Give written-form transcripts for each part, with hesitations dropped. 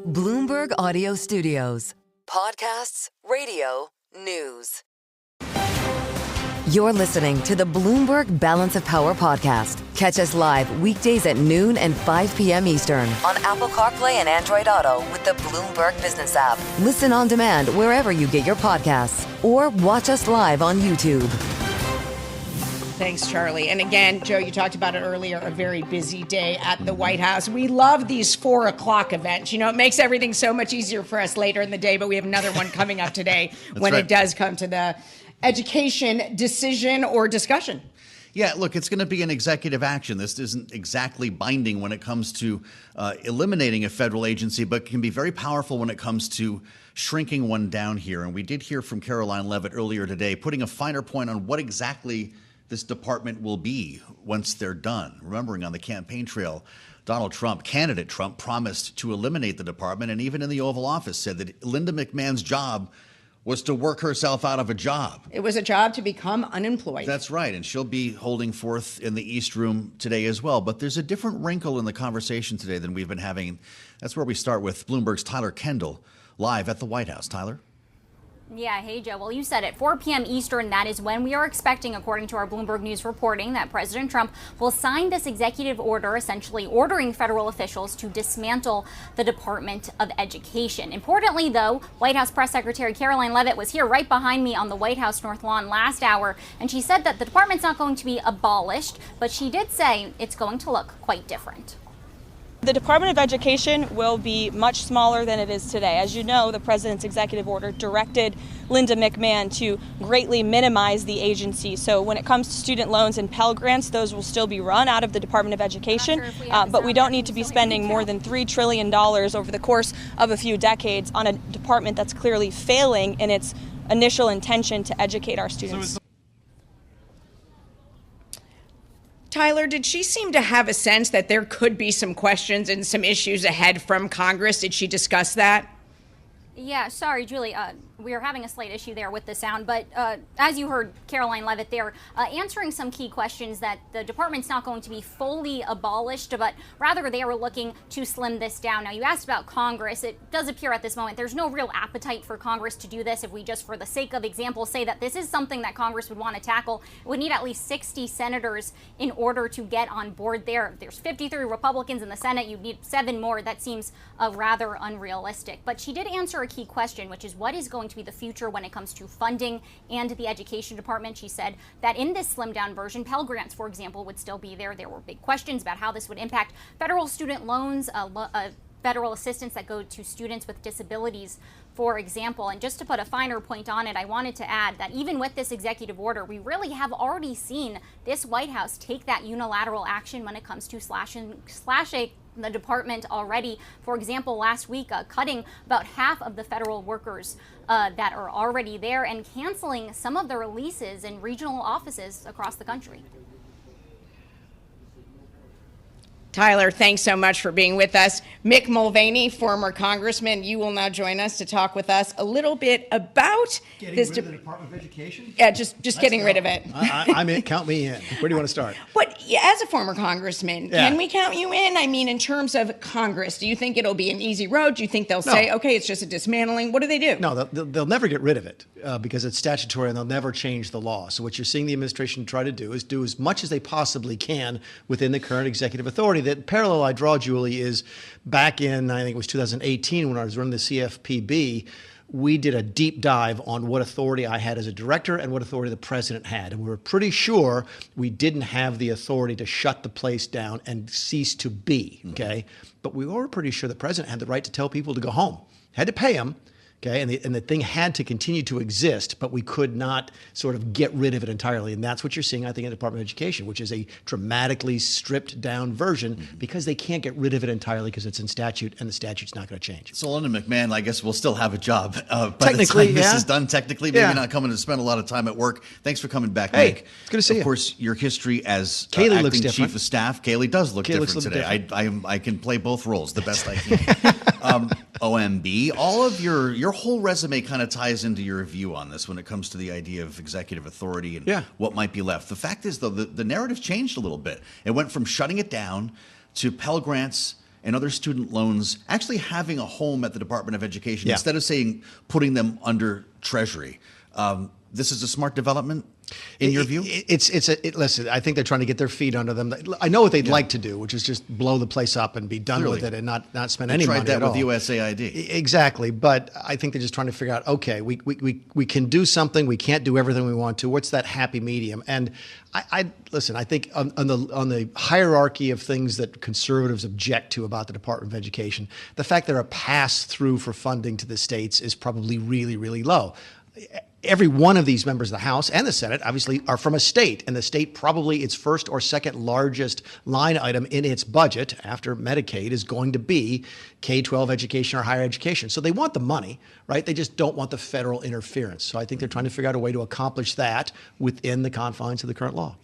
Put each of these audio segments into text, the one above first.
Bloomberg Audio Studios. Podcasts, radio, news. You're listening to the Bloomberg Balance of Power podcast. Catch us live weekdays at noon and 5 p.m. Eastern on Apple CarPlay and Android Auto with the Bloomberg Business app. Listen on demand wherever you get your podcasts or watch us live on YouTube. Thanks, Charlie. And again, Joe, you talked about it earlier, a very busy day at the White House. We love these 4 o'clock events. You know, it makes everything so much easier for us later in the day, but we have another one coming up today when it does come to the education decision or discussion. Yeah, look, it's going to be an executive action. This isn't exactly binding when it comes to eliminating a federal agency, but can be very powerful when it comes to shrinking one down here. And we did hear from Caroline Leavitt earlier today, putting a finer point on what exactly this department will be once they're done. Remembering on the campaign trail, Donald Trump, candidate Trump, promised to eliminate the department, and even in the Oval Office said that Linda McMahon's job was to work herself out of a job. It was a job to become unemployed. That's right, and she'll be holding forth in the East Room today as well. But there's a different wrinkle in the conversation today than we've been having. That's where we start with Bloomberg's Tyler Kendall, live at the White House. Tyler? Yeah, hey, Joe. Well, you said it. 4 p.m. Eastern, that is when we are expecting, according to our Bloomberg News reporting, that President Trump will sign this executive order, essentially ordering federal officials to dismantle the Department of Education. Importantly, though, White House Press Secretary Caroline Leavitt was here right behind me on the White House North Lawn last hour, and she said that the department's not going to be abolished, but she did say it's going to look quite different. The Department of Education will be much smaller than it is today. As you know, the president's executive order directed Linda McMahon to greatly minimize the agency. So when it comes to student loans and Pell Grants, those will still be run out of the Department of Education, but we don't need to be spending more than $3 trillion over the course of a few decades on a department that's clearly failing in its initial intention to educate our students. Tyler, did she seem to have a sense that there could be some questions and some issues ahead from Congress? Did she discuss that? Yeah, sorry, Julie. We are having a slight issue there with the sound, but as you heard Caroline Leavitt there, answering some key questions that the department's not going to be fully abolished, but rather they are looking to slim this down. Now, you asked about Congress. It does appear at this moment there's no real appetite for Congress to do this. If we just, for the sake of example, say that this is something that Congress would want to tackle, it would need at least 60 senators in order to get on board there. If there's 53 Republicans in the Senate, you'd need 7 more. That seems rather unrealistic. But she did answer a key question, which is what is going to be the future when it comes to funding and the education department. She said that in this slimmed down version, Pell Grants, for example, would still be there. There were big questions about how this would impact federal student loans, federal assistance that go to students with disabilities, for example. And just to put a finer point on it, I wanted to add that even with this executive order, we really have already seen this White House take that unilateral action when it comes to slashing the department already. For example, last week, cutting about half of the federal workers that are already there and canceling some of the releases in regional offices across the country. Tyler, thanks so much for being with us. Mick Mulvaney, former congressman, you will now join us to talk with us a little bit about this rid of the Department of Education? Yeah, just getting rid of it. I'm in. Count me in. Where do you want to start? But as a former congressman, can we count you in? I mean, in terms of Congress, do you think it'll be an easy road? Do you think they'll say, okay, it's just a dismantling? What do they do? No, they'll never get rid of it because it's statutory and they'll never change the law. So what you're seeing the administration try to do is do as much as they possibly can within the current executive authority. The parallel I draw, Julie, is back in, I think it was 2018 when I was running the CFPB, we did a deep dive on what authority I had as a director and what authority the president had. And we were pretty sure we didn't have the authority to shut the place down and cease to be, okay? But we were pretty sure the president had the right to tell people to go home, had to pay them. Okay, and the thing had to continue to exist, but we could not sort of get rid of it entirely. And that's what you're seeing, I think, in the Department of Education, which is a dramatically stripped down version because they can't get rid of it entirely because it's in statute and the statute's not going to change. So Linda McMahon, I guess, will still have a job. By Technically, the time this is done, technically, maybe not coming to spend a lot of time at work. Thanks for coming back, Mick. It's good to see you. Of course, your history as Kailey looks acting different. chief of staff, Kailey does look Kailey different looks today. different. I can play both roles the best I can. OMB, all of your whole resume kind of ties into your view on this when it comes to the idea of executive authority and what might be left. The fact is, though, the narrative changed a little bit. It went from shutting it down to Pell Grants and other student loans actually having a home at the Department of Education Yeah. instead of saying putting them under Treasury. This is a smart development in your view? Listen, I think they're trying to get their feet under them. I know what they'd like to do, which is just blow the place up and be done with it and not spend any money at all. They tried that with USAID. Exactly, but I think they're just trying to figure out, okay, we can do something, we can't do everything we want to. What's that happy medium? And I listen, I think on the hierarchy of things that conservatives object to about the Department of Education, the fact they're a pass-through for funding to the states is probably really, really low. Every one of these members of the House and the Senate obviously are from a state, and the state probably its first or second largest line item in its budget after Medicaid is going to be K-12 education or higher education. So they want the money, right? They just don't want the federal interference. So I think they're trying to figure out a way to accomplish that within the confines of the current law.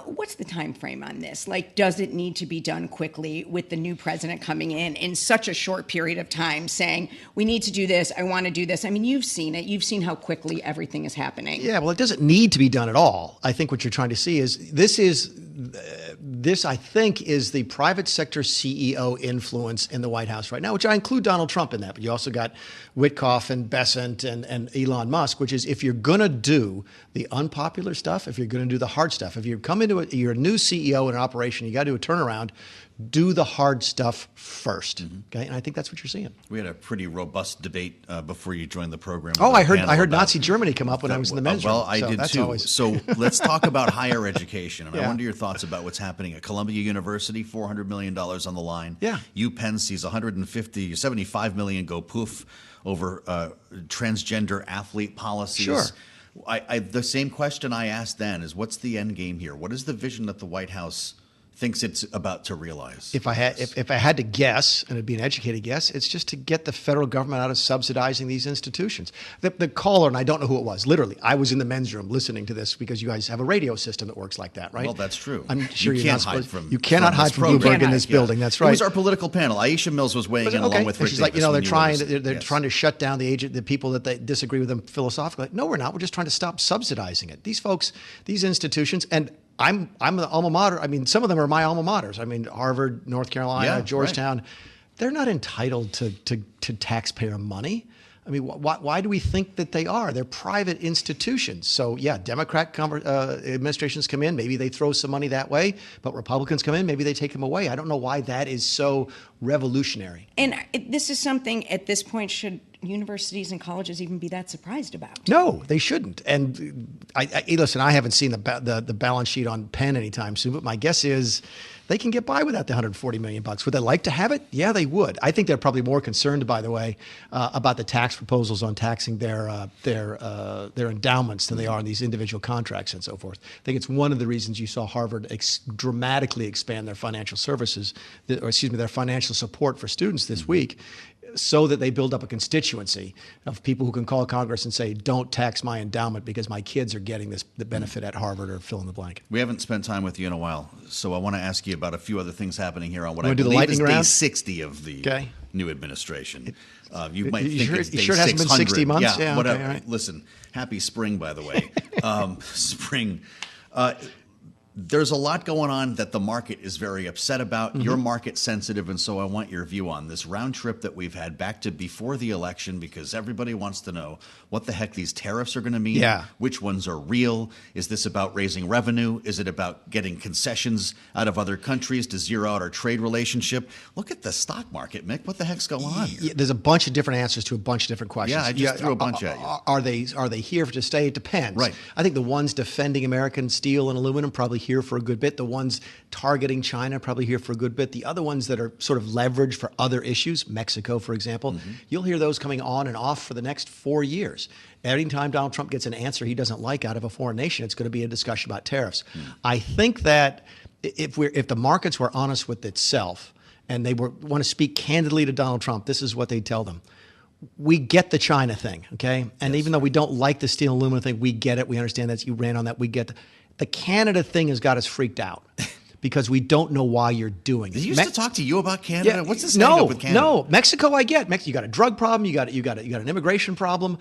What's the time frame on this? Like, does it need to be done quickly with the new president coming in such a short period of time saying, we need to do this, I want to do this? I mean, you've seen it. You've seen how quickly everything is happening. Yeah, well, it doesn't need to be done at all. I think what you're trying to see is this, I think, is the private sector CEO influence in the White House right now, which I include Donald Trump in that. But you also got Witkoff and Bessent and Elon Musk, which is if you're going to do the unpopular stuff, if you're going to do the hard stuff, if you come into you're a new CEO in an operation, you got to do a turnaround, do the hard stuff first. Okay, and I think that's what you're seeing. We had a pretty robust debate before you joined the program. Oh, I heard Nazi Germany come up when I was in the men's room. Well, I did too. So let's talk about higher education. And I wonder your thoughts about what's happening at Columbia University, $400 million on the line. Yeah. UPenn sees $75 million go poof over transgender athlete policies. Sure. The same question I asked then is, what's the end game here? What is the vision that the White House thinks it's about to realize? If I had to guess, and it'd be an educated guess, it's just to get the federal government out of subsidizing these institutions. The caller, and I don't know who it was, literally, I was in the men's room listening to this because you guys have a radio system that works like that, right? Well, that's true. I'm sure you you're can't not hide supposed, from you cannot hide from Bloomberg in this building. That's right. It was our political panel. Aisha Mills was weighing in along with Rick She's like, Davis they're trying to shut down the people that they disagree with them philosophically. Like, no, we're not. We're just trying to stop subsidizing it. These folks, these institutions, and I'm the alma mater. I mean, some of them are my alma maters. I mean, Harvard, North Carolina, Georgetown. Right. They're not entitled to taxpayer money. I mean, why do we think that they are? They're private institutions. So, yeah, Democrat administrations come in, maybe they throw some money that way, but Republicans come in, maybe they take them away. I don't know why that is so revolutionary. And this is something at this point should universities and colleges even be that surprised about? No, they shouldn't. And listen, I haven't seen the balance sheet on Penn anytime soon, but my guess is they can get by without the $140 million. Would they like to have it? Yeah, they would. I think they're probably more concerned, by the way, about the tax proposals on taxing their endowments than they are on these individual contracts and so forth. I think it's one of the reasons you saw Harvard dramatically expand their financial services, their financial support for students this week, so that they build up a constituency of people who can call Congress and say, don't tax my endowment because my kids are getting the benefit at Harvard or fill in the blank. We haven't spent time with you in a while, so I want to ask you about a few other things happening here on what I believe believe is day day 60 of the new administration. You might think it's day 600. It hasn't been 60 months? Yeah, whatever. Okay, right. Listen, happy spring, by the way. Spring. There's a lot going on that the market is very upset about. You're market sensitive, and so I want your view on this round trip that we've had back to before the election, because everybody wants to know what the heck these tariffs are going to mean. Yeah. Which ones are real? Is this about raising revenue? Is it about getting concessions out of other countries to zero out our trade relationship? Look at the stock market, Mick. What the heck's going on here? Yeah, there's a bunch of different answers to a bunch of different questions. Yeah, I just threw a bunch at you. Are they here to stay? It depends. Right. I think the ones defending American steel and aluminum probably here for a good bit. The ones targeting China probably here for a good bit. The other ones that are sort of leveraged for other issues, Mexico, for example, you'll hear those coming on and off for the next 4 years. Every time Donald Trump gets an answer he doesn't like out of a foreign nation, it's going to be a discussion about tariffs. I think that if the markets were honest with itself and they want to speak candidly to Donald Trump, this is what they tell them. We get the China thing, okay? And even though we don't like the steel and aluminum thing, we get it. We understand that you ran on that. We get the Canada thing has got us freaked out because we don't know why you're doing it. Did he used to talk to you about Canada? Yeah, What's this hang-up with Canada? No, Mexico I get. You got a drug problem. You got an immigration problem.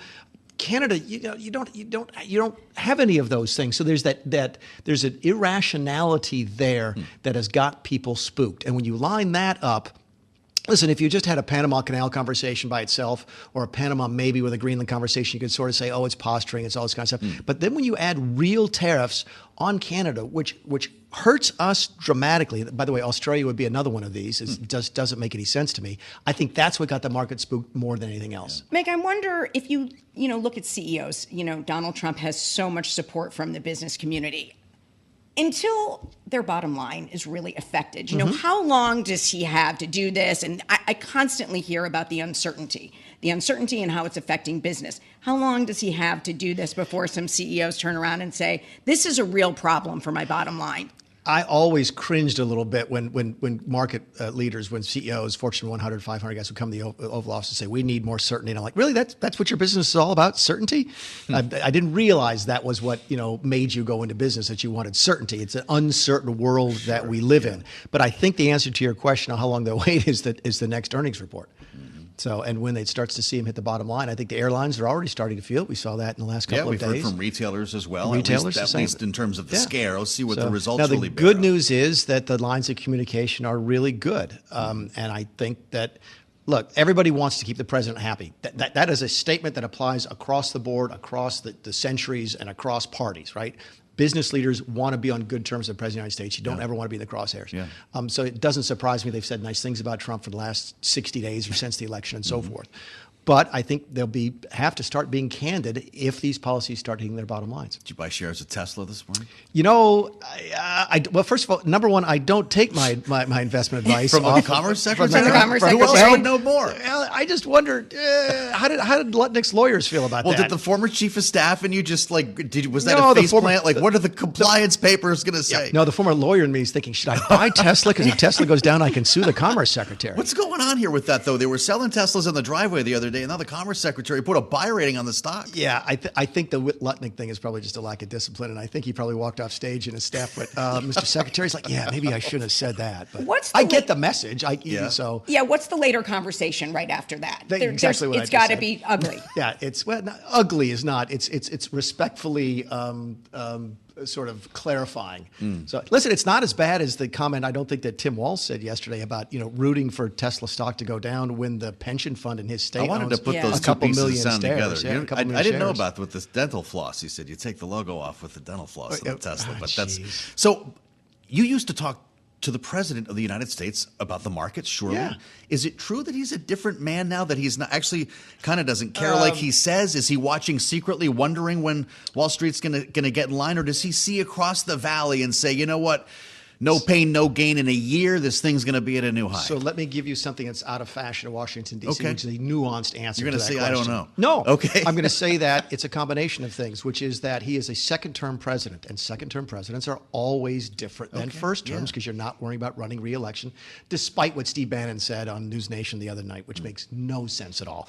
Canada, you don't have any of those things. So there's there's an irrationality there that has got people spooked. And when you line that up Listen, if you just had a Panama Canal conversation by itself or a Panama maybe with a Greenland conversation, you could sort of say, oh, it's posturing, it's all this kind of stuff. But then when you add real tariffs on Canada, which hurts us dramatically. By the way, Australia would be another one of these. It just doesn't make any sense to me. I think that's what got the market spooked more than anything else. Meg, I wonder if you look at CEOs, Donald Trump has so much support from the business community. Until their bottom line is really affected, how long does he have to do this? And I constantly hear about the uncertainty and how it's affecting business. How long does he have to do this before some CEOs turn around and say, this is a real problem for my bottom line? I always cringed a little bit when market leaders, when CEOs, Fortune 100, 500 guys would come to the Oval Office and say, we need more certainty. And I'm like, really? That's what your business is all about? Certainty? I didn't realize that was what, made you go into business, that you wanted certainty. It's an uncertain world that we live in. But I think the answer to your question on how long they'll wait is the next earnings report. So, and when it starts to see him hit the bottom line, I think the airlines are already starting to feel it. We saw that in the last couple of days. Yeah, we've heard from retailers as well. Retailers, at least in terms of the scare. Let's see what the results now, really the bear good out. news is that the lines of communication are really good. And I think that, look, everybody wants to keep the president happy. That is a statement that applies across the board, across the centuries, and across parties, right? Business leaders want to be on good terms with the President of the United States. You don't ever want to be in the crosshairs. Yeah. So it doesn't surprise me they've said nice things about Trump for the last 60 days or since the election and so forth. But I think they'll have to start being candid if these policies start hitting their bottom lines. Did you buy shares of Tesla this morning? Well, first of all, number one, I don't take my investment advice from the Commerce Secretary. Who else would know more? Well, I just wondered how did Lutnick's lawyers feel about that? Well, did the former chief of staff and you just was that a faceplant? Like, what are the compliance papers going to say? Yeah, no, the former lawyer in me is thinking, should I buy Tesla? Because if Tesla goes down, I can sue the Commerce Secretary. What's going on here with that, though? They were selling Teslas on the driveway the other day, and now the Commerce Secretary put a buy rating on the stock. Yeah, I think the Lutnick thing is probably just a lack of discipline, and I think he probably walked off stage and his staff went, Mr. Secretary's like, yeah, maybe I shouldn't have said that. But I get the message. What's the later conversation right after that? Exactly what I just said. It's got to be ugly. Yeah, ugly is not. It's respectfully sort of clarifying. So listen, it's not as bad as the comment I don't think that Tim Walz said yesterday about rooting for Tesla stock to go down when the pension fund in his state I wanted to put those a two couple pieces million of sound shares. together. Yeah, I didn't know about with this dental floss. He said you take the logo off with the dental floss on the Tesla, but that's so. You used to talk to the president of the United States about the markets, surely. Yeah. Is it true that he's a different man now, that he's not actually kind of doesn't care like he says? Is he watching secretly, wondering when Wall Street's going to get in line? Or does he see across the valley and say, you know what, no pain, no gain, in a year, this thing's going to be at a new high? So let me give you something that's out of fashion in Washington, D.C., which is a nuanced answer You're going to say, question. I don't know. No. Okay. I'm going to say that it's a combination of things, which is that he is a second-term president, and second-term presidents are always different than first terms because you're not worrying about running re-election, despite what Steve Bannon said on News Nation the other night, which makes no sense at all.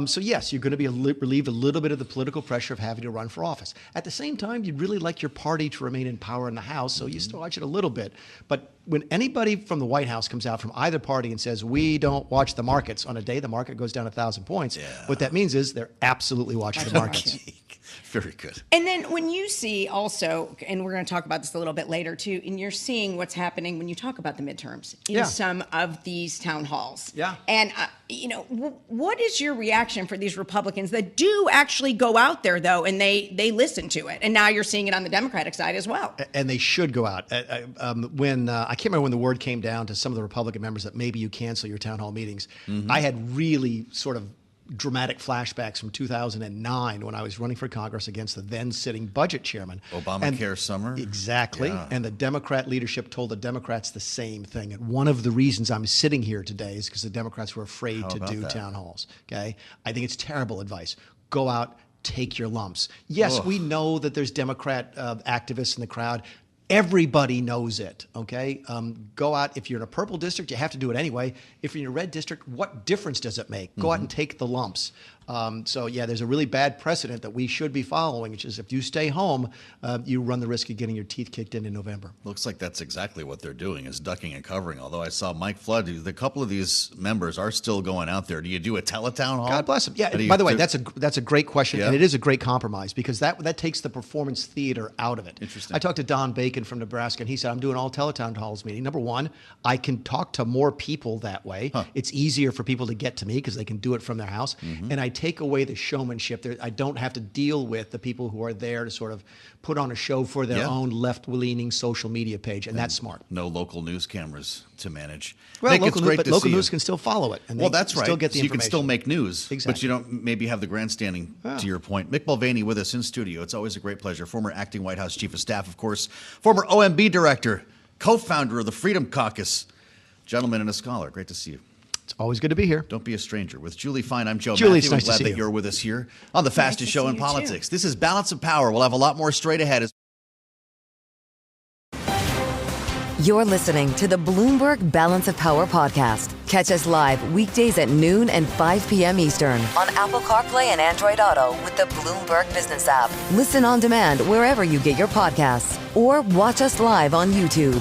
So yes, you're going to be relieved a little bit of the political pressure of having to run for office. At the same time, you'd really like your party to remain in power in the House, so you still watch it a little bit. But when anybody from the White House comes out from either party and says, we don't watch the markets, on a day the market goes down 1,000 points, what that means is they're absolutely watching the markets. Very good. And then when you see also, and we're going to talk about this a little bit later too, and you're seeing what's happening when you talk about the midterms in some of these town halls. Yeah. And, what is your reaction for these Republicans that do actually go out there, though, and they listen to it? And now you're seeing it on the Democratic side as well. And they should go out. When I can't remember when the word came down to some of the Republican members that maybe you cancel your town hall meetings, I had really sort of dramatic flashbacks from 2009 when I was running for Congress against the then sitting budget chairman. Obamacare summer? Exactly. Yeah. And the Democrat leadership told the Democrats the same thing. And one of the reasons I'm sitting here today is because the Democrats were afraid to do town halls. Okay? I think it's terrible advice. Go out, take your lumps. Yes, we know that there's Democrat activists in the crowd. Everybody knows it, okay? Go out. If you're in a purple district, you have to do it anyway. If you're in a red district, what difference does it make? Go out and take the lumps. So, yeah, there's a really bad precedent that we should be following, which is if you stay home, you run the risk of getting your teeth kicked in November. Looks like that's exactly what they're doing, is ducking and covering. Although I saw Mike Flood, a couple of these members are still going out there. Do you do a teletown hall? God bless him. Yeah, by the way, that's a great question, and it is a great compromise because that takes the performance theater out of it. Interesting. I talked to Don Bacon from Nebraska, and he said, I'm doing all teletown halls meeting. Number one, I can talk to more people that way. It's easier for people to get to me because they can do it from their house. And I take away the showmanship. I don't have to deal with the people who are there to sort of put on a show for their own left-leaning social media page, and that's smart. No local news cameras to manage. Well, Nick, local news can still follow it. And that's right. Still get the so you information. can still make news, Exactly. but you don't maybe have the grandstanding, to your point. Mick Mulvaney with us in studio. It's always a great pleasure. Former acting White House Chief of Staff, of course. Former OMB Director, co-founder of the Freedom Caucus. Gentleman and a scholar. Great to see you. It's always good to be here. Don't be a stranger. With Julie Fine, I'm Joe Julie, Mathieu. it's nice I'm glad to see that you. you're with us here on the fastest show in you politics. too. This is Balance of Power. We'll have a lot more straight ahead. You're listening to the Bloomberg Balance of Power podcast. Catch us live weekdays at noon and 5 p.m. Eastern on Apple CarPlay and Android Auto with the Bloomberg Business app. Listen on demand wherever you get your podcasts or watch us live on YouTube.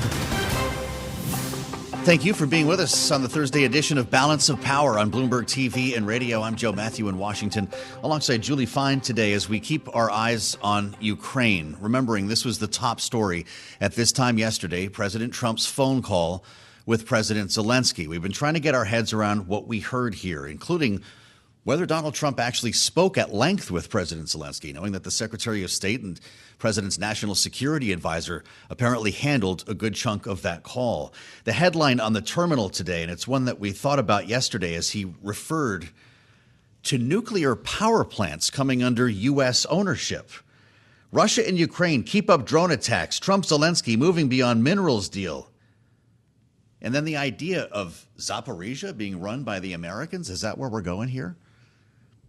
Thank you for being with us on the Thursday edition of Balance of Power on Bloomberg TV and radio. I'm Joe Mathieu in Washington, alongside Julie Fine today as we keep our eyes on Ukraine. Remembering this was the top story at this time yesterday, President Trump's phone call with President Zelensky. We've been trying to get our heads around what we heard here, including whether Donald Trump actually spoke at length with President Zelensky, knowing that the Secretary of State and President's national security advisor apparently handled a good chunk of that call. The headline on the terminal today, and it's one that we thought about yesterday as he referred to nuclear power plants coming under U.S. ownership. Russia and Ukraine keep up drone attacks. Trump-Zelensky moving beyond minerals deal. And then the idea of Zaporizhia being run by the Americans. Is that where we're going here?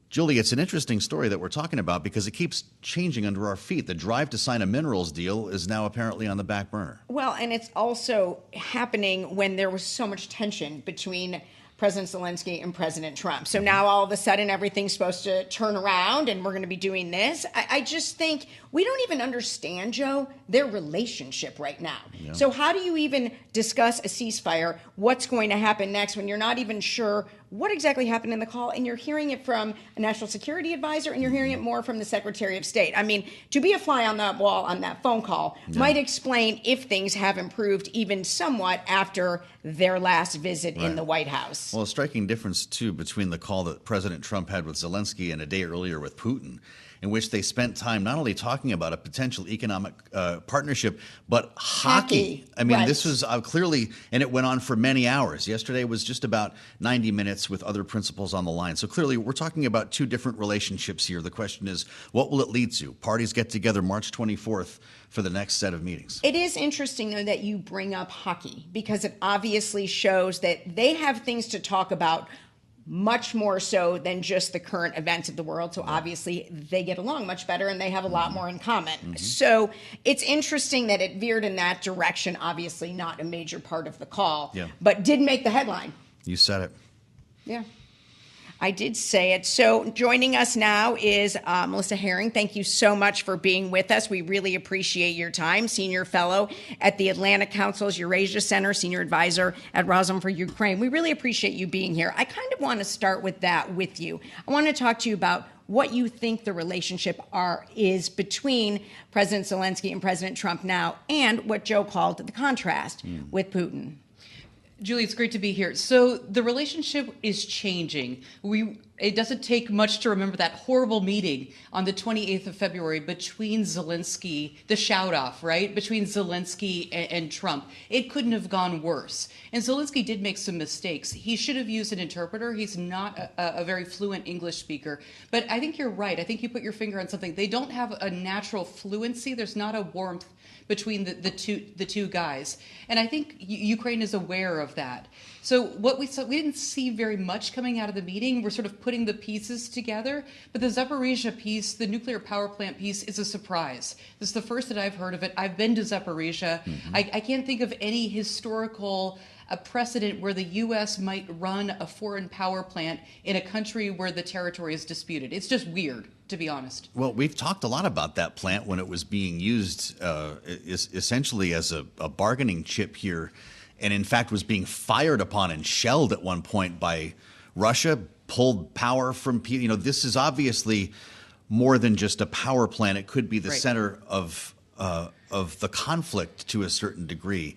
Julie, it's an interesting story that we're talking about because it keeps changing under our feet. The drive to sign a minerals deal is now apparently on the back burner. Well, and it's also happening when there was so much tension between President Zelensky and President Trump. So now all of a sudden everything's supposed to turn around and we're going to be doing this. I just think we don't even understand, Joe, their relationship right now. Yeah. So how do you even discuss a ceasefire? What's going to happen next when you're not even sure what exactly happened in the call, and you're hearing it from a national security advisor, and you're hearing it more from the Secretary of State. I mean, to be a fly on that wall on that phone call might explain if things have improved even somewhat after their last visit in the White House. Well, a striking difference, too, between the call that President Trump had with Zelensky and a day earlier with Putin, in which they spent time not only talking about a potential economic partnership, but hockey. I mean, this was clearly, and it went on for many hours. Yesterday was just about 90 minutes with other principals on the line. So clearly, we're talking about two different relationships here. The question is, what will it lead to? Parties get together March 24th for the next set of meetings. It is interesting, though, that you bring up hockey, because it obviously shows that they have things to talk about much more so than just the current events of the world. So obviously they get along much better and they have a lot more in common. So it's interesting that it veered in that direction. Obviously not a major part of the call, but did make the headline. You said it. Yeah. I did say it. So joining us now is Melissa Herring. Thank you so much for being with us. We really appreciate your time. Senior Fellow at the Atlantic Council's Eurasia Center, Senior Advisor at Rosalind for Ukraine. We really appreciate you being here. I kind of want to start with that with you. I want to talk to you about what you think the relationship is between President Zelensky and President Trump now, and what Joe called the contrast with Putin. Julie, it's great to be here. So the relationship is changing. It doesn't take much to remember that horrible meeting on the 28th of February between Zelensky, the shout-off, right, between Zelensky and Trump. It couldn't have gone worse. And Zelensky did make some mistakes. He should have used an interpreter. He's not a very fluent English speaker. But I think you're right. I think you put your finger on something. They don't have a natural fluency. There's not a warmth between the two guys. And I think Ukraine is aware of that. So what we saw, we didn't see very much coming out of the meeting. We're sort of putting the pieces together. But the Zaporizhia piece, the nuclear power plant piece, is a surprise. This is the first that I've heard of it. I've been to Zaporizhia. I can't think of any historical a precedent where the U.S. might run a foreign power plant in a country where the territory is disputed. It's just weird, to be honest. Well, we've talked a lot about that plant when it was being used essentially as a bargaining chip here, and in fact was being fired upon and shelled at one point by Russia, pulled power from people. You know, this is obviously more than just a power plant. It could be the center of the conflict to a certain degree.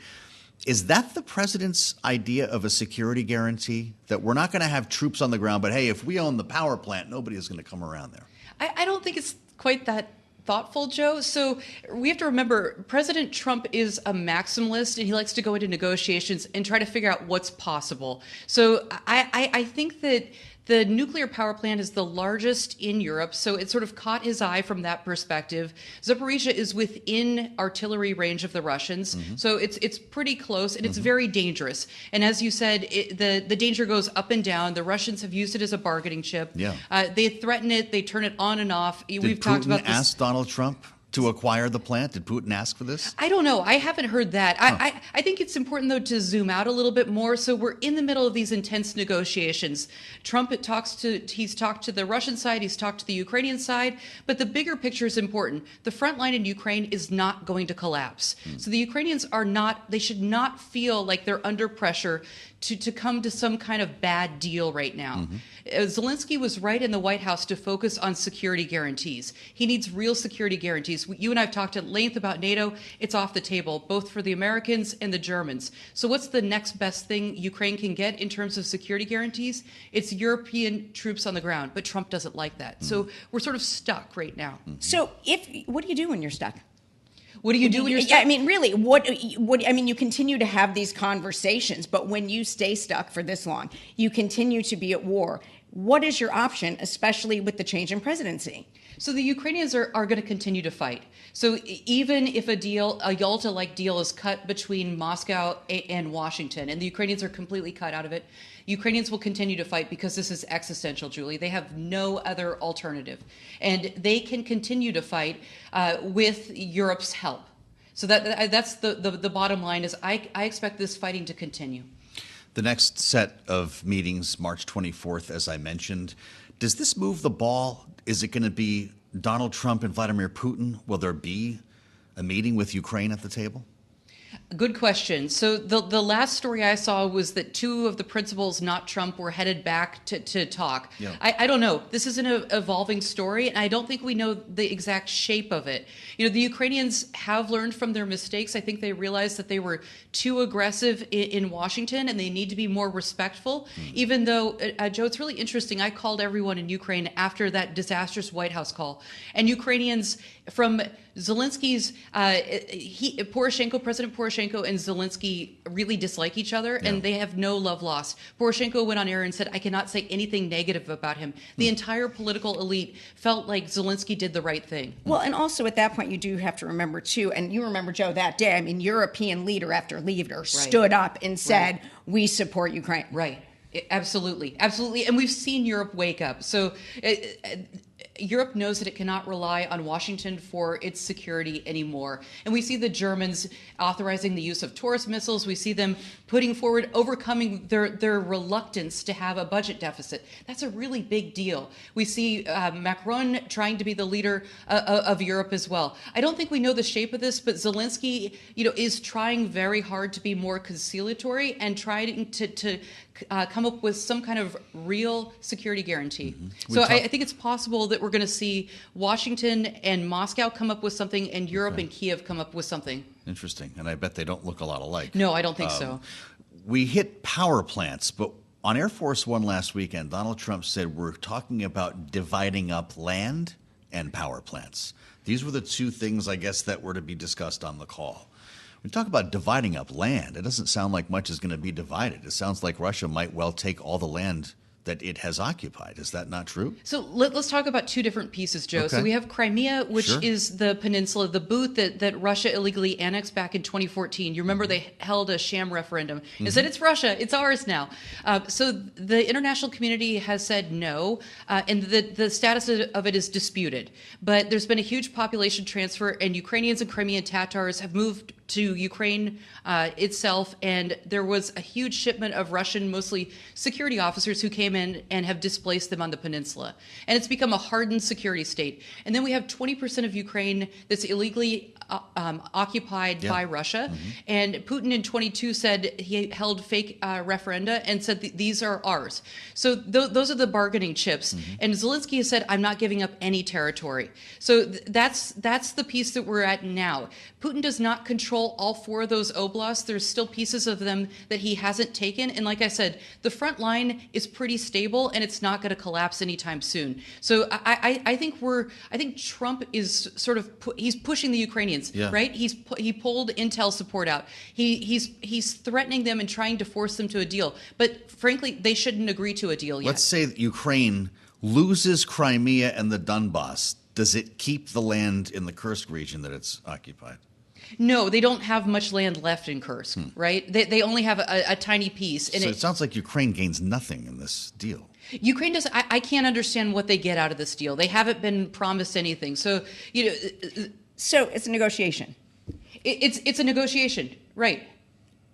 Is that the president's idea of a security guarantee, that we're not going to have troops on the ground, but hey, if we own the power plant, nobody is going to come around there? I don't think it's quite that thoughtful, Joe. So we have to remember, President Trump is a maximalist, and he likes to go into negotiations and try to figure out what's possible. So I think that the nuclear power plant is the largest in Europe, so it sort of caught his eye from that perspective. Zaporizhia is within artillery range of the Russians, so it's pretty close, and it's very dangerous. And as you said, the danger goes up and down. The Russians have used it as a bargaining chip. Yeah. They threaten it. They turn it on and off. Did We've talked about Putin this. ask Donald Trump to acquire the plant? Did Putin ask for this? I don't know. I haven't heard that. I think it's important, though, to zoom out a little bit more. So we're in the middle of these intense negotiations. Trump he's talked to the Russian side, he's talked to the Ukrainian side, but the bigger picture is important. The front line in Ukraine is not going to collapse. So the Ukrainians they should not feel like they're under pressure to come to some kind of bad deal right now. Zelensky was right in the White House to focus on security guarantees. He needs real security guarantees. You and I have talked at length about NATO. It's off the table, both for the Americans and the Germans. So what's the next best thing Ukraine can get in terms of security guarantees? It's European troops on the ground, but Trump doesn't like that. So we're sort of stuck right now. So what do you do when you're stuck? What do you do when you're stuck? Yeah, I mean, really, what? I mean, you continue to have these conversations, but when you stay stuck for this long, you continue to be at war. What is your option, especially with the change in presidency? So the Ukrainians are going to continue to fight. So even if a Yalta-like deal is cut between Moscow and Washington, and the Ukrainians are completely cut out of it, Ukrainians will continue to fight because this is existential, Julie. They have no other alternative. And they can continue to fight with Europe's help. So that's the bottom line is I expect this fighting to continue. The next set of meetings, March 24th, as I mentioned, does this move the ball? Is it going to be Donald Trump and Vladimir Putin? Will there be a meeting with Ukraine at the table? Good question. So the last story I saw was that two of the principals, not Trump, were headed back to talk. Yeah. I don't know. This is an evolving story, and I don't think we know the exact shape of it. You know, the Ukrainians have learned from their mistakes. I think they realized that they were too aggressive in Washington, and they need to be more respectful. Even though, Joe, it's really interesting. I called everyone in Ukraine after that disastrous White House call, and Ukrainians from Zelensky's, President Poroshenko and Zelensky really dislike each other, and they have no love lost. Poroshenko went on air and said, I cannot say anything negative about him. The entire political elite felt like Zelensky did the right thing. Well, and also at that point, you do have to remember, too, and you remember, Joe, that day, I mean, European leader after leader stood up and said, we support Ukraine. Right. Absolutely. Absolutely. And we've seen Europe wake up. So Europe knows that it cannot rely on Washington for its security anymore. And we see the Germans authorizing the use of Taurus missiles. We see them putting forward, overcoming their reluctance to have a budget deficit. That's a really big deal. We see Macron trying to be the leader of Europe as well. I don't think we know the shape of this, but Zelensky, is trying very hard to be more conciliatory and trying to come up with some kind of real security guarantee. So I think it's possible that we're going to see Washington and Moscow come up with something, and Europe and Kiev come up with something. Interesting. And I bet they don't look a lot alike. No, I don't think so. We hit power plants, but on Air Force One last weekend, Donald Trump said we're talking about dividing up land and power plants. These were the two things, I guess, that were to be discussed on the call. When we talk about dividing up land, it doesn't sound like much is going to be divided. It sounds like Russia might well take all the land that it has occupied. Is that not true? So let's talk about two different pieces, Joe. Okay. So we have Crimea, which Sure. is the peninsula, the boot that Russia illegally annexed back in 2014. You remember they held a sham referendum and said, it's Russia, it's ours now. So the international community has said no, and the status of it is disputed. But there's been a huge population transfer, and Ukrainians and Crimean Tatars have moved to Ukraine itself, and there was a huge shipment of Russian, mostly security officers, who came in and have displaced them on the peninsula. And it's become a hardened security state. And then we have 20% of Ukraine that's illegally occupied by Russia. And Putin in 22 said he held fake referenda and said these are ours. So those are the bargaining chips. And Zelensky has said, I'm not giving up any territory. So that's the piece that we're at now. Putin does not control all four of those oblasts. There's still pieces of them that he hasn't taken. And like I said, the front line is pretty stable, and it's not going to collapse anytime soon. So I think Trump is sort of he's pushing the Ukrainians, right? He pulled intel support out. He's threatening them and trying to force them to a deal. But frankly, they shouldn't agree to a deal yet. Let's say that Ukraine loses Crimea and the Donbass. Does it keep the land in the Kursk region that it's occupied? No, they don't have much land left in Kursk, right? They only have a tiny piece. And So it sounds like Ukraine gains nothing in this deal. Ukraine does. I can't understand what they get out of this deal. They haven't been promised anything. So, So it's a negotiation. It's a negotiation, right?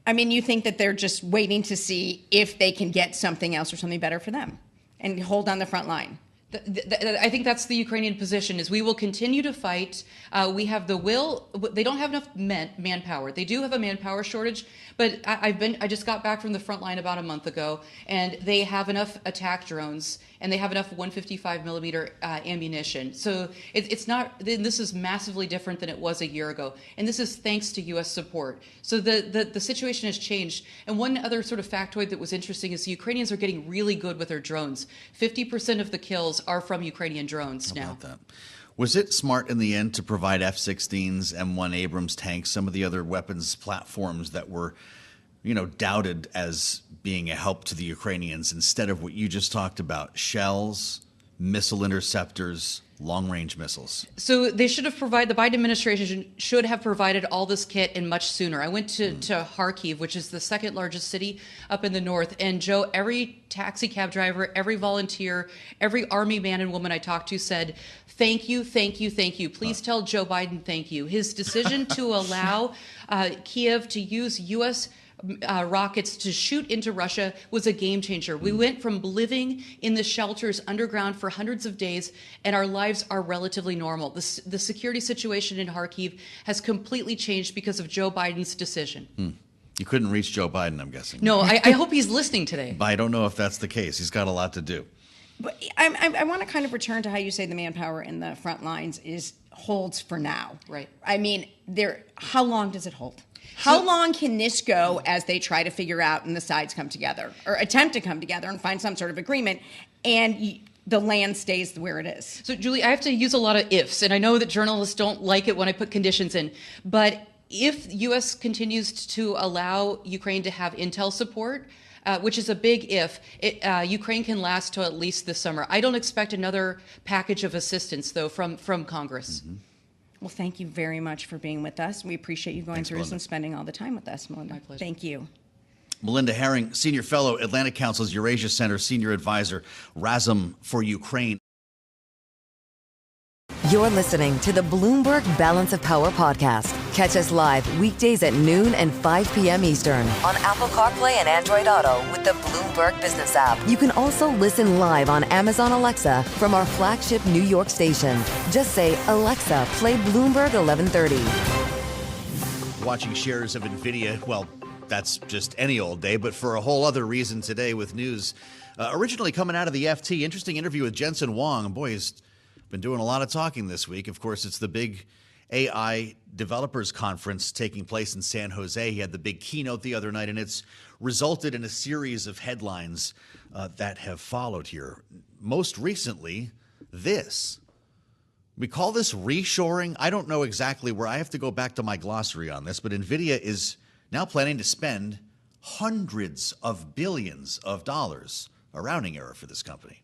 I mean, you think that they're just waiting to see if they can get something else or something better for them and hold on the front line. I think that's the Ukrainian position, is we will continue to fight. We have the will. They don't have enough manpower. They do have a manpower shortage, but I just got back from the front line about a month ago, and they have enough attack drones, and they have enough 155 millimeter ammunition. So it's not, this is massively different than it was a year ago. And this is thanks to U.S. support. So the situation has changed. And one other sort of factoid that was interesting is the Ukrainians are getting really good with their drones. 50% of the kills are from Ukrainian drones now. How about that? Was it smart in the end to provide F-16s, M1 Abrams tanks, some of the other weapons platforms that were, doubted as being a help to the Ukrainians, instead of what you just talked about, shells, missile interceptors, long-range missiles? So they should have provided, the Biden administration should have provided all this kit and much sooner. I went to Kharkiv, which is the second largest city up in the north. And Joe, every taxi cab driver, every volunteer, every army man and woman I talked to said, thank you, thank you, thank you. Please tell Joe Biden thank you. His decision to allow Kiev to use U.S. rockets to shoot into Russia was a game changer. We went from living in the shelters underground for hundreds of days, and our lives are relatively normal. The security situation in Kharkiv has completely changed because of Joe Biden's decision. You couldn't reach Joe Biden, I'm guessing. No, I hope he's listening today. But I don't know if that's the case. He's got a lot to do. But I want to kind of return to how you say the manpower in the front lines holds for now. Right. I mean, how long does it hold? How long can this go as they try to figure out and the sides come together or attempt to come together and find some sort of agreement and the land stays where it is? So, Julie, I have to use a lot of ifs, and I know that journalists don't like it when I put conditions in, but if U.S. continues to allow Ukraine to have intel support, which is a big if, Ukraine can last till at least this summer. I don't expect another package of assistance, though, from Congress. Well, thank you very much for being with us. We appreciate you going through this and spending all the time with us, Melinda. My pleasure. Thank you. Melinda Herring, Senior Fellow, Atlantic Council's Eurasia Center, Senior Advisor, Razum for Ukraine. You're listening to the Bloomberg Balance of Power podcast. Catch us live weekdays at noon and 5 p.m. Eastern on Apple CarPlay and Android Auto with the Bloomberg Business app. You can also listen live on Amazon Alexa from our flagship New York station. Just say, Alexa, play Bloomberg 1130. Watching shares of Nvidia, well, that's just any old day, but for a whole other reason today with news. Originally coming out of the FT, interesting interview with Jensen Huang. And boy, he's been doing a lot of talking this week. Of course, it's the big AI developers conference taking place in San Jose. He had the big keynote the other night, and it's resulted in a series of headlines that have followed here. Most recently, this. We call this reshoring. I don't know exactly where. I have to go back to my glossary on this, but Nvidia is now planning to spend hundreds of billions of dollars a rounding error for this company,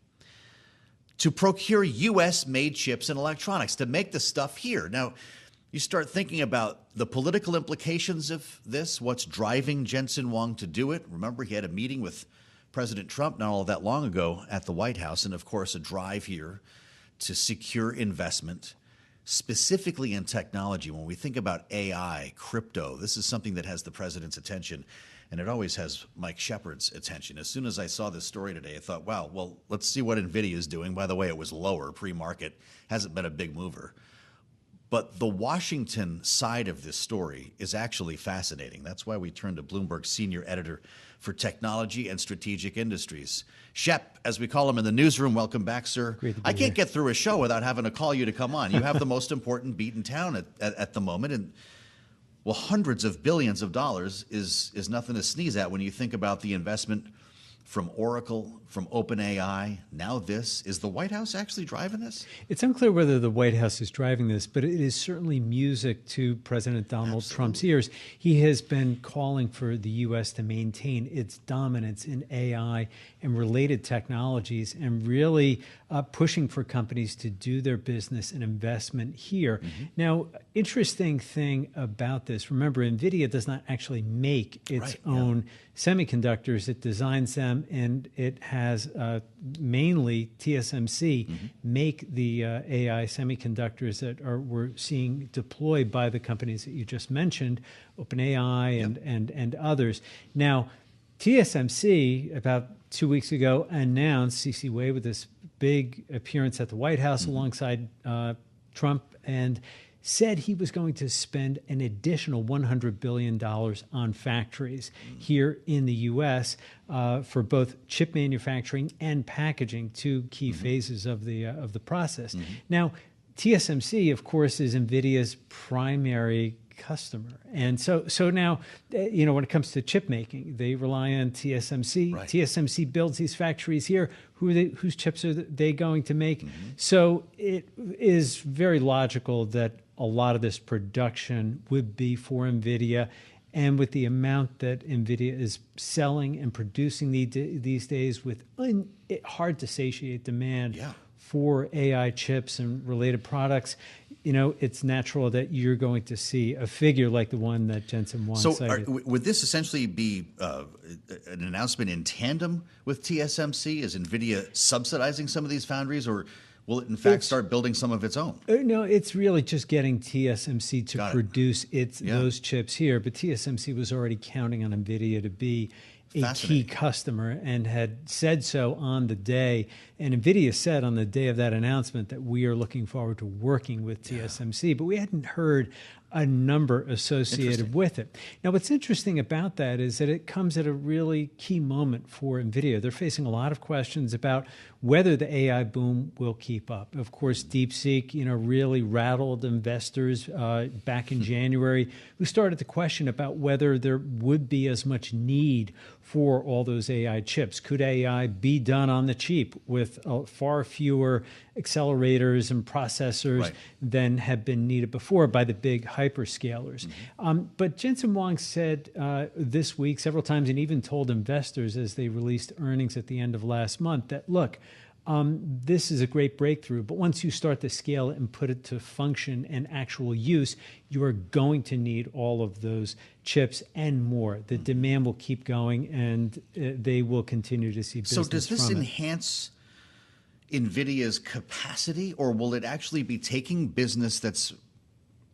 to procure U.S.-made chips and electronics, to make the stuff here. Now, you start thinking about the political implications of this, what's driving Jensen Huang to do it. Remember, he had a meeting with President Trump not all that long ago at the White House, and of course, a drive here to secure investment, specifically in technology. When we think about AI, crypto, this is something that has the president's attention, and it always has Mike Shepard's attention. As soon as I saw this story today, I thought, wow, well, let's see what Nvidia is doing. By the way, it was lower pre-market, hasn't been a big mover. But the Washington side of this story is actually fascinating. That's why we turned to Bloomberg's senior editor for technology and strategic industries. Shep, as we call him in the newsroom, welcome back, sir. Great to be I can't here. get through a show without having to call you to come on. You have the most important beat in town at the moment. And, well, hundreds of billions of dollars is nothing to sneeze at when you think about the investment from Oracle, from OpenAI, now this. Is the White House actually driving this? It's unclear whether the White House is driving this, but it is certainly music to President Donald Trump's ears. He has been calling for the U.S. to maintain its dominance in AI and related technologies, and really pushing for companies to do their business and investment here. Now, interesting thing about this, remember, Nvidia does not actually make its own semiconductors. It designs them, and it has mainly TSMC make the AI semiconductors that we're seeing deployed by the companies that you just mentioned, OpenAI and others. Now, TSMC, about 2 weeks ago, announced, C.C. Wei with this big appearance at the White House alongside Trump, and said he was going to spend an additional $100 billion on factories here in the U.S. For both chip manufacturing and packaging, two key phases of the process. Now, TSMC, of course, is NVIDIA's primary customer. And so now, when it comes to chip making, they rely on TSMC. Right. TSMC builds these factories here. Whose chips are they going to make? So it is very logical that a lot of this production would be for NVIDIA. And with the amount that NVIDIA is selling and producing these days, with hard to satiate demand for AI chips and related products, it's natural that you're going to see a figure like the one that Jensen Huang cited. Would this essentially be an announcement in tandem with TSMC? Is NVIDIA subsidizing some of these foundries, or will it in fact start building some of its own? No, it's really just getting TSMC to produce those chips here. But TSMC was already counting on NVIDIA to be a key customer and had said so on the day. And NVIDIA said on the day of that announcement that we are looking forward to working with TSMC, but we hadn't heard a number associated with it. Now, what's interesting about that is that it comes at a really key moment for NVIDIA. They're facing a lot of questions about whether the AI boom will keep up. Of course, DeepSeek, really rattled investors back in January, who started to question about whether there would be as much need for all those AI chips. Could AI be done on the cheap with far fewer accelerators and processors than have been needed before by the big hyperscalers? But Jensen Huang said this week several times, and even told investors as they released earnings at the end of last month, that look, this is a great breakthrough, but once you start to scale it and put it to function and actual use, you are going to need all of those chips and more. The demand will keep going, and they will continue to see business. So does this from enhance NVIDIA's capacity, or will it actually be taking business that's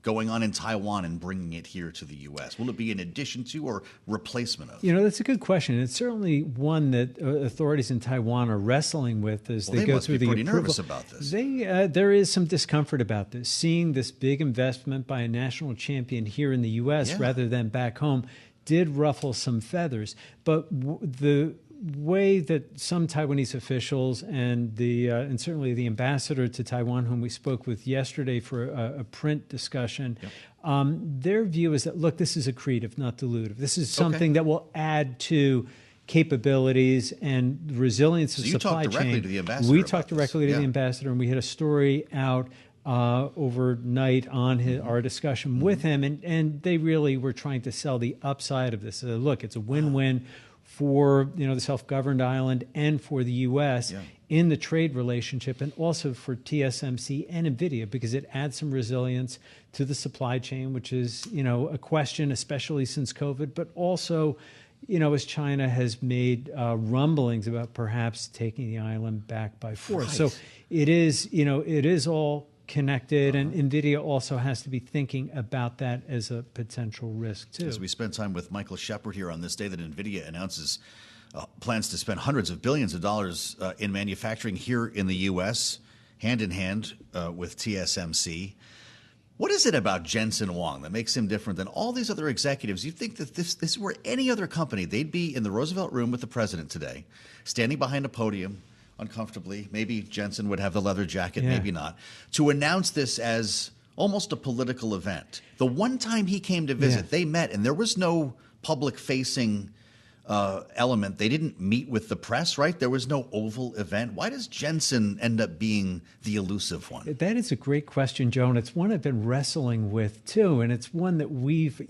going on in Taiwan and bringing it here to the U.S.? Will it be in addition to or replacement of? That's a good question. It's certainly one that authorities in Taiwan are wrestling with as they go through the approval. They must be pretty nervous about this. There is some discomfort about this. Seeing this big investment by a national champion here in the U.S. rather than back home did ruffle some feathers. But the way that some Taiwanese officials and certainly the ambassador to Taiwan, whom we spoke with yesterday for a print discussion, their view is that, look, this is accretive, not dilutive. This is something that will add to capabilities and resilience of supply chain. You talked directly to the ambassador. We talked directly to the ambassador, and we had a story out overnight on our discussion with him, and they really were trying to sell the upside of this. Look, it's a win-win for the self-governed island and for the U.S. in the trade relationship, and also for TSMC and Nvidia, because it adds some resilience to the supply chain, which is a question, especially since COVID, but also as China has made rumblings about perhaps taking the island back by force. Right. So it is all connected, and Nvidia also has to be thinking about that as a potential risk too. As we spend time with Michael Shepard here on this day that Nvidia announces plans to spend hundreds of billions of dollars in manufacturing here in the U.S., hand in hand with TSMC. What is it about Jensen Huang that makes him different than all these other executives? You think that if this were any other company, they'd be in the Roosevelt Room with the president today, standing behind a podium, uncomfortably. Maybe Jensen would have the leather jacket, maybe not, to announce this as almost a political event. The one time he came to visit, they met, and there was no public-facing element. They didn't meet with the press, right? There was no Oval event. Why does Jensen end up being the elusive one? That is a great question, Joe, and it's one I've been wrestling with too, and it's one that we've,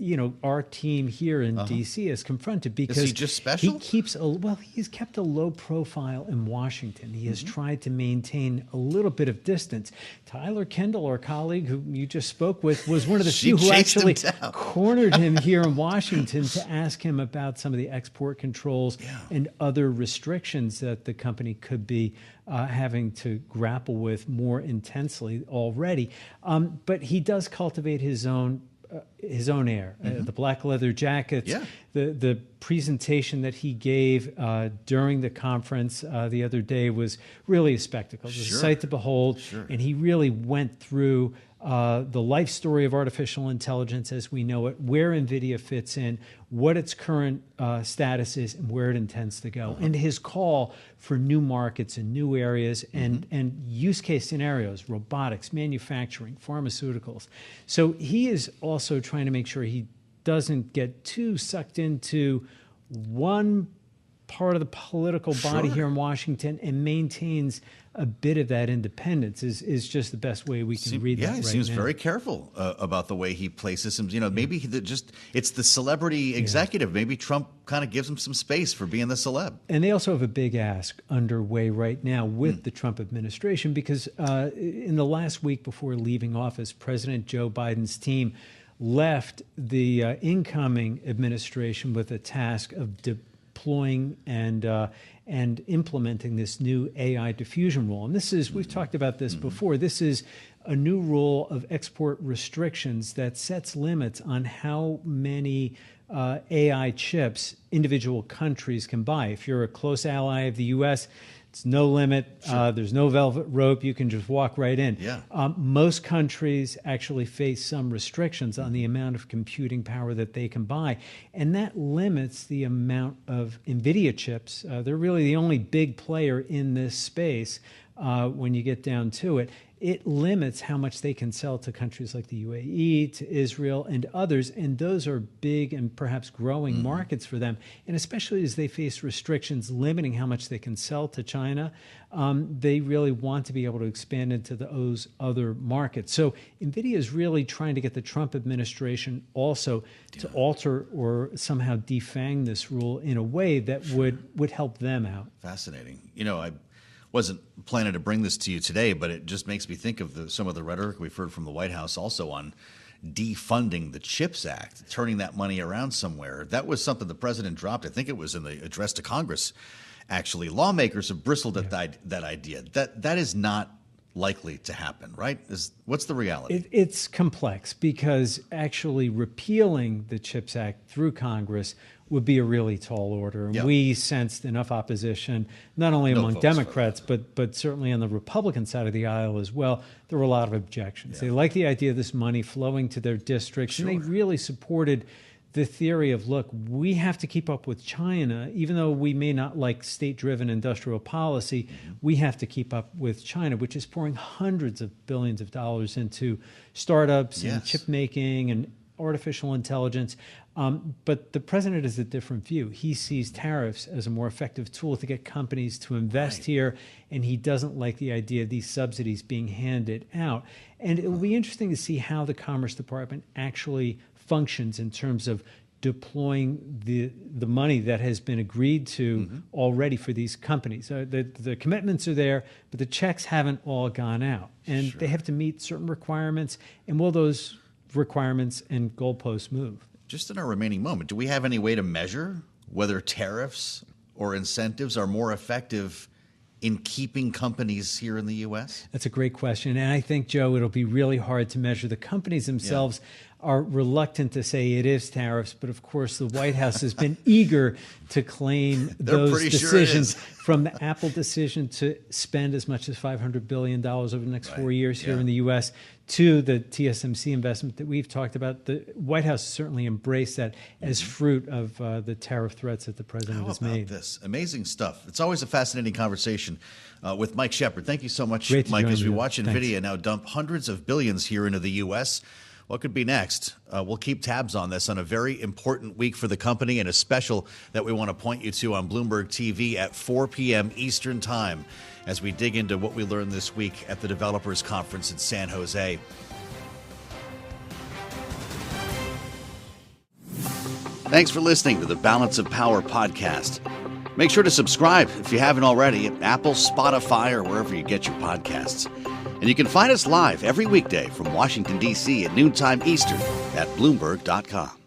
our team here in D.C. has confronted, because is he just special? He's kept a low profile in Washington. He has tried to maintain a little bit of distance. Tyler Kendall, our colleague who you just spoke with, was one of the few who actually cornered him here in Washington to ask him about some of the export controls and other restrictions that the company could be having to grapple with more intensely already. But he does cultivate his own air. The black leather jackets, the presentation that he gave during the conference the other day was really a spectacle. It was a sight to behold, and he really went through the life story of artificial intelligence as we know it, where NVIDIA fits in, what its current status is, and where it intends to go. And his call for new markets and new areas and use case scenarios, robotics, manufacturing, pharmaceuticals. So he is also trying to make sure he doesn't get too sucked into one part of the political body here in Washington and maintains a bit of that independence is just the best way we can read that right now. He seems very careful about the way he places him. Maybe it's the celebrity executive. Maybe Trump kind of gives him some space for being the celeb. And they also have a big ask underway right now with the Trump administration, because in the last week before leaving office, President Joe Biden's team left the incoming administration with a task of deploying and implementing this new AI diffusion rule. And this is, we've talked about this before, this is a new rule of export restrictions that sets limits on how many AI chips individual countries can buy. If you're a close ally of the U.S., it's no limit. There's no velvet rope. You can just walk right in. Most countries actually face some restrictions on the amount of computing power that they can buy, and that limits the amount of NVIDIA chips. They're really the only big player in this space when you get down to it. It limits how much they can sell to countries like the UAE, to Israel, and others, and those are big and perhaps growing markets for them. And especially as they face restrictions limiting how much they can sell to China, they really want to be able to expand into those other markets. So NVIDIA is really trying to get the Trump administration also to alter or somehow defang this rule in a way that would help them out. Fascinating. I wasn't planning to bring this to you today, but it just makes me think of some of the rhetoric we've heard from the White House also on defunding the CHIPS Act, turning that money around somewhere. That was something the president dropped. I think it was in the address to Congress, actually. Lawmakers have bristled at that idea. That is not likely to happen, right? What's the reality? It's complex, because actually repealing the CHIPS Act through Congress would be a really tall order. And we sensed enough opposition, not only among Democrats, but certainly on the Republican side of the aisle as well. There were a lot of objections. They like the idea of this money flowing to their districts, and they really supported the theory of, look, we have to keep up with China. Even though we may not like state-driven industrial policy, we have to keep up with China, which is pouring hundreds of billions of dollars into startups and chip making and artificial intelligence. But the president has a different view. He sees tariffs as a more effective tool to get companies to invest here, and he doesn't like the idea of these subsidies being handed out. And it will be interesting to see how the Commerce Department actually functions in terms of deploying the money that has been agreed to already for these companies. The commitments are there, but the checks haven't all gone out. And they have to meet certain requirements. And will those requirements and goalposts move? Just in our remaining moment, do we have any way to measure whether tariffs or incentives are more effective in keeping companies here in the U.S.? That's a great question. And I think, Joe, it'll be really hard to measure. The companies themselves are reluctant to say it is tariffs, but of course the White House has been eager to claim those decisions, from the Apple decision to spend as much as $500 billion over the next 4 years here in the U.S. to the TSMC investment that we've talked about. The White House certainly embraced that as fruit of the tariff threats that the president has made. This amazing stuff. It's always a fascinating conversation with Mike Shepard. Thank you so much, Great to Mike, join as we you. watch Thanks. Nvidia now dump hundreds of billions here into the U.S. What could be next? We'll keep tabs on this on a very important week for the company, and a special that we want to point you to on Bloomberg TV at 4 p.m. Eastern Time as we dig into what we learned this week at the Developers Conference in San Jose. Thanks for listening to the Balance of Power podcast. Make sure to subscribe if you haven't already at Apple, Spotify, or wherever you get your podcasts. And you can find us live every weekday from Washington, D.C. at noontime Eastern at Bloomberg.com.